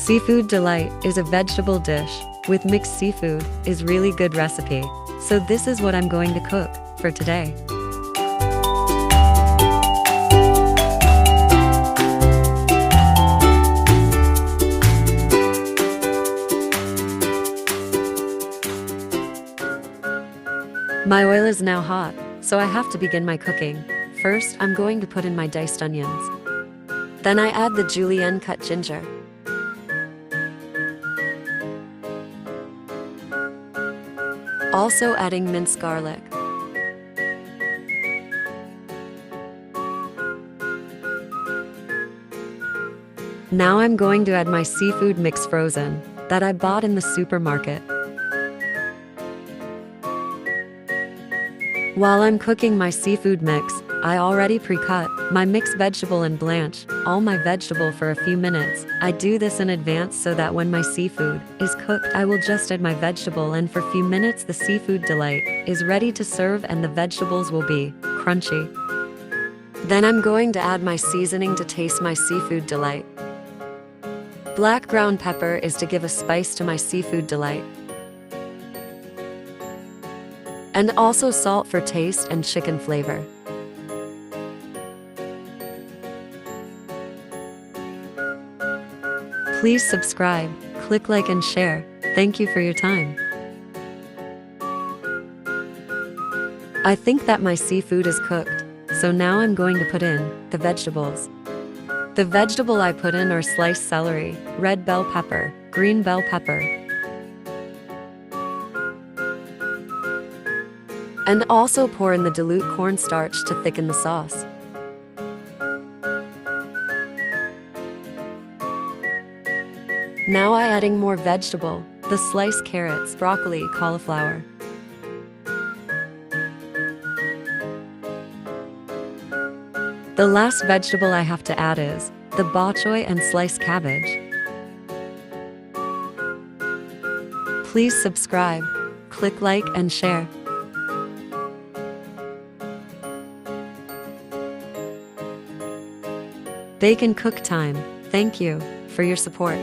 Seafood Delight is a vegetable dish with mixed seafood is really good recipe. So this is what I'm going to cook for today. My oil is now hot, so I have to begin my cooking. First, I'm going to put in my diced onions. Then I add the julienne cut ginger. Also adding minced garlic. Now I'm going to add my seafood mix frozen that I bought in the supermarket. While I'm cooking my seafood mix, I already pre-cut my mixed vegetable and blanch all my vegetable for a few minutes. I do this in advance so that when my seafood is cooked, I will just add my vegetable, and for a few minutes the Seafood Delight is ready to serve and the vegetables will be crunchy. Then I'm going to add my seasoning to taste my Seafood Delight. Black ground pepper is to give a spice to my Seafood Delight. And also salt for taste and chicken flavor. Please subscribe, click like and share. Thank you for your time. I think that my seafood is cooked, so now I'm going to put in the vegetables. The vegetable I put in are sliced celery, red bell pepper, green bell pepper, and also pour in the dilute cornstarch to thicken the sauce. Now I'm adding more vegetable, the sliced carrots, broccoli, cauliflower. The last vegetable I have to add is the bok choy and sliced cabbage. Please subscribe, click like and share. Bake and cook time. Thank you for your support.